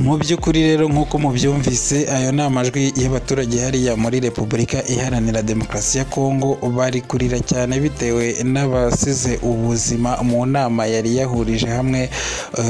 Mu by'ukuri rero nk'uko mubyumvise, ayo ni amajwi y'abaturage hariya muri Repubulika Iharanira Demokarasi ya Kongo, bari kurira cyane bitewe n'abasize ubuzima mu nama yari yahurije hamwe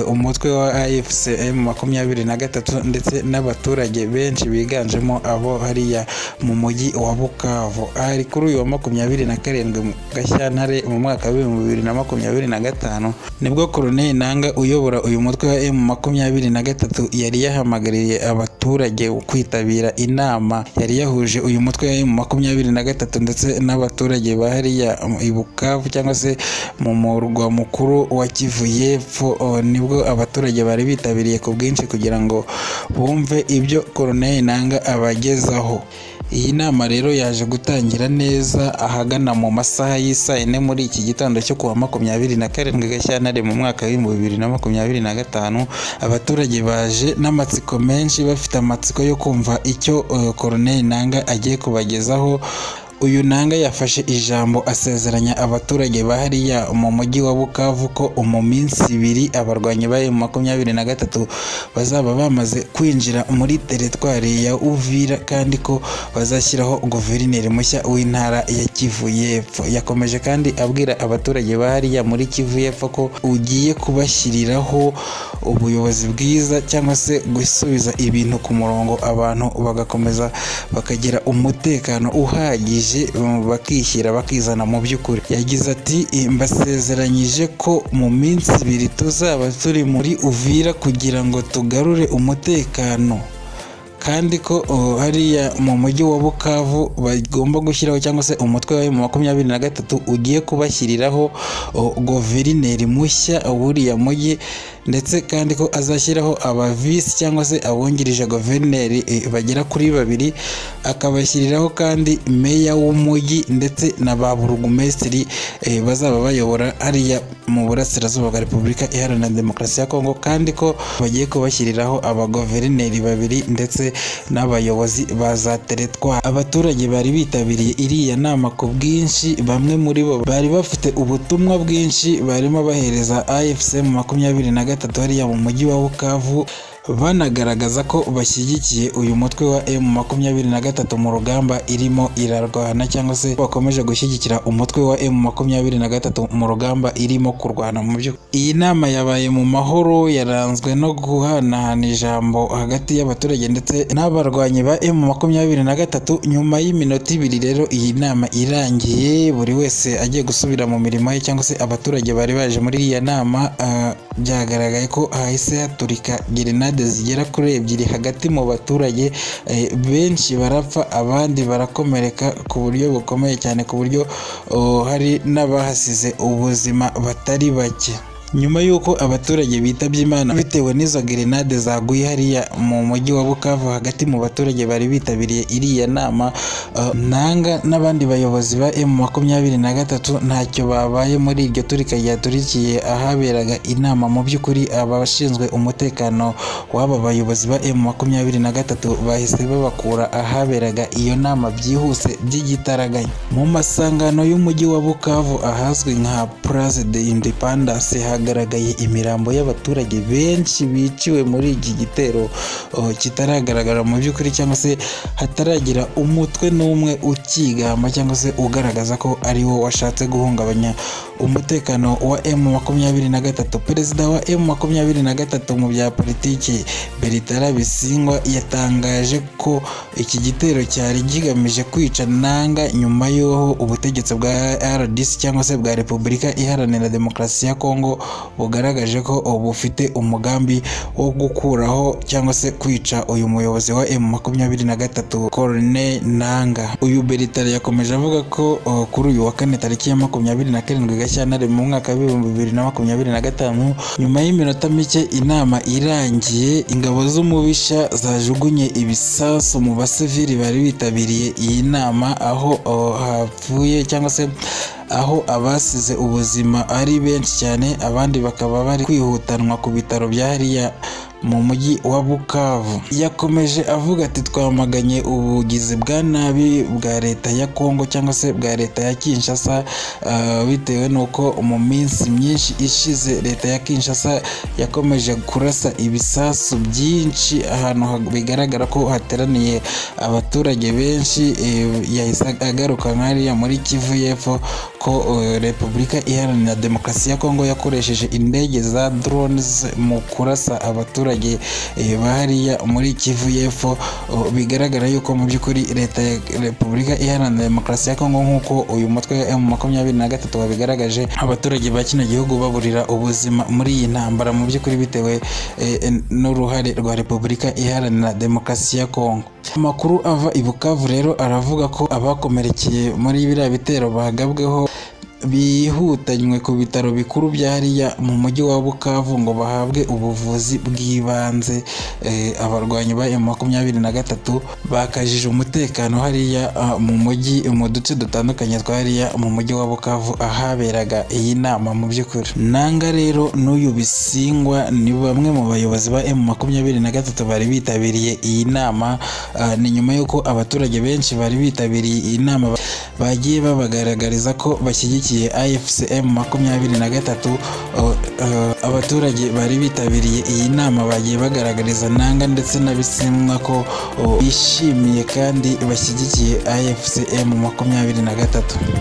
umutwe wa AFC M23 ndetse n'abaturage benshi biganjemo abo hariya mu mujyi wa Bukavu. Ari kuri uyu wa 27 Gashyantare mu mwaka wa 2025 nibwo Colonel Nanga uyobora uyu mutwe wa M23 yari yahamagariye abaturage kwitabira inama yari yahuje uyu mutwe wa M23 ndetse n'abaturage bahariya i Bukavu cyangwa se mu murwa mukuru wa Kivu y'Epfo. Nibwo abaturage bari bitabiriye ku bwinshi kugira ngo bumve ibyo Colonel Nanga abagezaho. Iyi nama rero yaje gutangira neza ahagana mu masaha y'isa 4 muri iki gitondo cyo kuwa 27 Gashyantare mu mwaka wa 2025. Abaturage baje n'amatsiko menshi, bafite amatsiko yo kumva icyo Colonel Nanga agiye kubagezaho. Uyu Nanga yafashe ijambo asezeranya abaturage bahariya mu mujyi wa Bukavu ko mu minsi 2 abarwanyi ba M23 bazaba bamaze kwinjira muri teritwari ya Uvira kandi ko bazashyiraho guverineri mushya w'intara ya Kivu y'Epfo. Yakomeje kandi abwira abaturage bahariya muri Kivu y'Epfo ko ugiye kubashyiriraho ubuyobozi bwiza cyangwa se gusubiza ibintu ku murongo, abantu bagakomeza bakagira umutekano uhagije, bakishyira bakizana mu by'ukuri. Yagize ati mbasezeranyije ko mu minsi 2 tuzaba turi muri Uvira kugira ngo tugarure umutekano, kandi ko hariya mu mujyi wa Bukavu bagomba gushyiraho cyangwa se umutwe wa M23 ugiye kubashyiriraho guverineri mushya w'uriya mujyi, ndetse kandi ko azashyiraho abavisi cyangwa se abungirije guverineri bagera kuri 2, akabashyiriraho kandi meya w'umujyi ndetse na ba burugumesitiri bazaba bayobora hariya mu burasirazuba bwa Repubulika Iharanira Demokarasi ya Kongo, kandi ko bagiye kubashyiriraho abaguverineri 2 ndetse n'abayobozi ba za teritwari. Abaturage bari bitabiriye iriya nama ku bwinshi, bamwe muri bo bari bafite ubutumwa bwinshi barimo bahereza AFC M23 hariya mu mujyi wa Bukavu, banagaragaza ko bashyigikiye uyu mutwe wa M23 mu rugamba irimo irarwana, cyangwa se bakomeje gushyigikira umutwe wa M23 mu rugamba irimo kurwana. Mu byo iyi nama yabaye mu mahoro, yaranzwe no guhanahana ijambo hagati y'abaturage ndetse n'abarwanyi ba M23. Nyuma y'iminota 2 rero iyi nama irangiye, buri wese agiye gusubira mu mirimo ye, cyangwa se abaturage bari baje muri iyi nama byagaragaye ko hahise haturika grenade zigera kuri 2 hagati mu baturage. Benshi barapfa, abandi barakomereka ku buryo bukomeye cyane, ku buryo hari n'abahasize ubuzima batari bake. Nyuma y'uko abaturage bitabye Imana bitewe n'izo grenade zaguye hariya mu mujyi wa Bukavu hagati mu baturage bari bitabiriye iriya nama, Nanga n'abandi bayobozi ba M23 ntacyo babaye muri iryo turika ryaturikiye ahaberaga inama. Mu by'ukuri abashinzwe umutekano w'aba bayobozi ba M23 bahise babakura ahaberaga iyo nama byihuse by'igitaraganya. Mu masangano y'umujyi wa Bukavu ahazwi nka Place de l'Independance hagaragaye imirambo y'abaturage benshi biciwe muri iki gitero kitaragaragara mu by'ukuri, cyangwa se hataragira umutwe n'umwe ukigamba cyangwa se ugaragaza ko ari wo washatse guhungabanya umutekano wa M23. Perezida wa M23 mu bya politiki Bertrand Bisimwa yatangaje ko iki gitero cyari kigamije kwica Nanga nyuma y'aho ubutegetsi bwa RDC cyangwa se bwa Repubulika Iharanira Demokarasi ya Kongo bugaragaje ko bufite umugambi wo gukuraho cyangwa se kwica uyu muyobozi wa M23 Colonel Nanga. Uyu Bertrand yakomeje avuga ko kuri uyu wa 4 tariki ya 27 Gashyantare mu mwaka wa 2025, nyuma y'iminota mike inama irangiye, ingabo z'umubisha zajugunye ibisasu mu basivili bari bitabiriye iyi nama, aho hapfuye cyangwa se aho abasize ubuzima ari benshi cyane, abandi bakaba bari kwihutanwa ku bitaro bya hariya mu mujyi wa Bukavu. Yakomeje avuga ati twamaganye ubugizi bwa nabi bwa leta ya Kongo cyangwa se bwa leta ya Kinshasa, bitewe n'uko mu minsi myinshi ishize leta ya Kinshasa yakomeje kurasa ibisasu byinshi ahantu bigaragara ko hateraniye abaturage benshi. Yahise agaruka nk'ariya muri Kivu y'Epfo ko Repubulika Iharanira Demokarasi ya Kongo yakoresheje indege za drones mu kurasa abaturage bahariya muri Kivu y'Epfo. Bigaragara yuko mu by'ukuri leta ya Repubulika Iharanira Demokarasi ya Kongo nk'uko uyu mutwe wa M23 wabigaragaje, abaturage ba kino gihugu baburira ubuzima muri iyi ntambara mu by'ukuri bitewe n'uruhare rwa Repubulika Iharanira Demokarasi ya Kongo. Amakuru ava i Bukavu rero aravuga ko abakomerekeye muri biriya bitero bagabweho bihutanywe ku bitaro bikuru bya hariya mu mujyi wa Bukavu ngo bahabwe ubuvuzi bw'ibanze. Abarwanyi ba M23 bakajije umutekano hariya mu mujyi, mu duce dutandukanye twa hariya mu mujyi wa Bukavu ahaberaga iyi nama. Mu by'ukuri nanga rero n'uyu Bisingwa ni bamwe mu bayobozi ba M23 bari bitabiriye iyi nama. Ni nyuma y'uko abaturage benshi bari bitabiriye iyi nama bagiye babagaragariza ko bashyigikiye AFC M23. Abaturage bari bitabiriye iyi nama bagiye bagaragariza nanga ndetse na Bisingwa ko bishimiye kandi bashyigikiye AFC M23.